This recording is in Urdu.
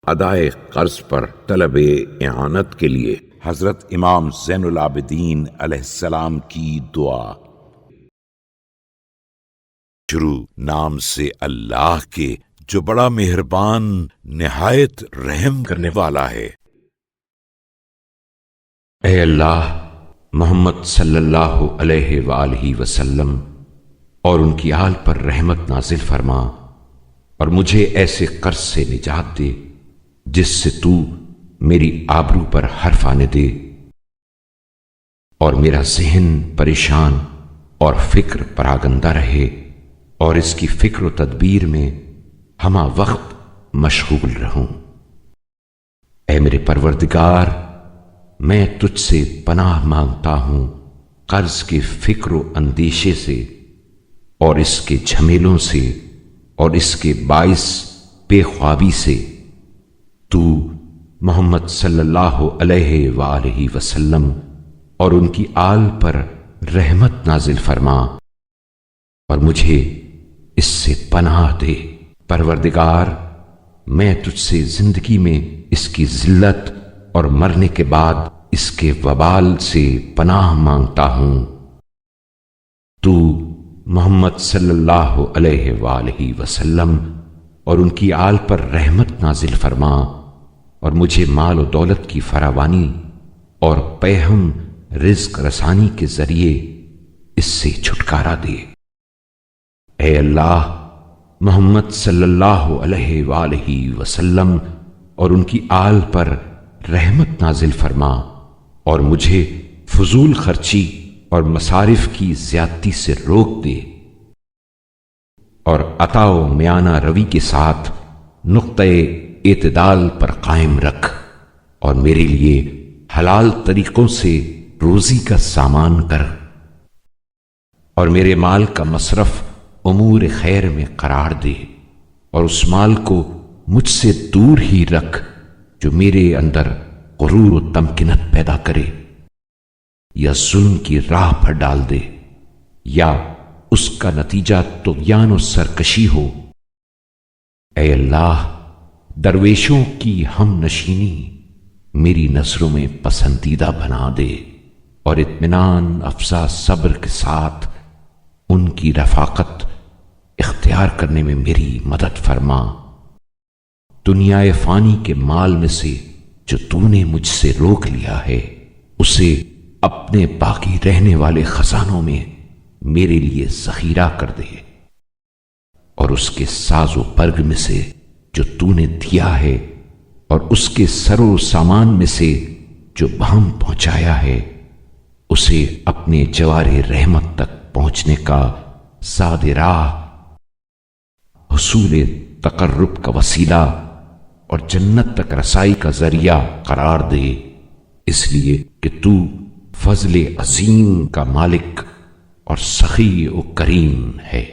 ادائے قرض پر طلب اعانت کے لیے حضرت امام زین العابدین علیہ السلام کی دعا۔ شروع نام سے اللہ کے جو بڑا مہربان نہایت رحم کرنے والا ہے۔ اے اللہ، محمد صلی اللہ علیہ وآلہ وسلم اور ان کی آل پر رحمت نازل فرما، اور مجھے ایسے قرض سے نجات دے جس سے تو میری آبرو پر حرف آنے دے، اور میرا ذہن پریشان اور فکر پراگندہ رہے، اور اس کی فکر و تدبیر میں ہمہ وقت مشغول رہوں۔ اے میرے پروردگار، میں تجھ سے پناہ مانگتا ہوں قرض کے فکر و اندیشے سے، اور اس کے جھمیلوں سے، اور اس کے باعث بے خوابی سے۔ تو محمد صلی اللہ علیہ وآلہ وسلم اور ان کی آل پر رحمت نازل فرما، اور مجھے اس سے پناہ دے۔ پروردگار، میں تجھ سے زندگی میں اس کی ذلت اور مرنے کے بعد اس کے وبال سے پناہ مانگتا ہوں۔ تو محمد صلی اللہ علیہ وآلہ وسلم اور ان کی آل پر رحمت نازل فرما، اور مجھے مال و دولت کی فراوانی اور پیہم رزق رسانی کے ذریعے اس سے چھٹکارا دے۔ اے اللہ، محمد صلی اللہ علیہ وآلہ وسلم اور ان کی آل پر رحمت نازل فرما، اور مجھے فضول خرچی اور مصارف کی زیادتی سے روک دے، اور عطا و میانہ روی کے ساتھ نقطۂ اعتدال پر قائم رکھ، اور میرے لیے حلال طریقوں سے روزی کا سامان کر، اور میرے مال کا مصرف امور خیر میں قرار دے، اور اس مال کو مجھ سے دور ہی رکھ جو میرے اندر غرور و تمکنت پیدا کرے، یا ظلم کی راہ پر ڈال دے، یا اس کا نتیجہ طغیان و سرکشی ہو۔ اے اللہ، درویشوں کی ہم نشینی میری نظروں میں پسندیدہ بنا دے، اور اطمینان افزا صبر کے ساتھ ان کی رفاقت اختیار کرنے میں میری مدد فرما۔ دنیا فانی کے مال میں سے جو تو نے مجھ سے روک لیا ہے، اسے اپنے باقی رہنے والے خزانوں میں میرے لیے ذخیرہ کر دے، اور اس کے ساز و برگ میں سے جو تو نے دیا ہے، اور اس کے سر و سامان میں سے جو بہم پہنچایا ہے، اسے اپنے جوار رحمت تک پہنچنے کا زاد راہ، حصول تقرب کا وسیلہ، اور جنت تک رسائی کا ذریعہ قرار دے، اس لیے کہ تو فضل عظیم کا مالک اور سخی و کریم ہے۔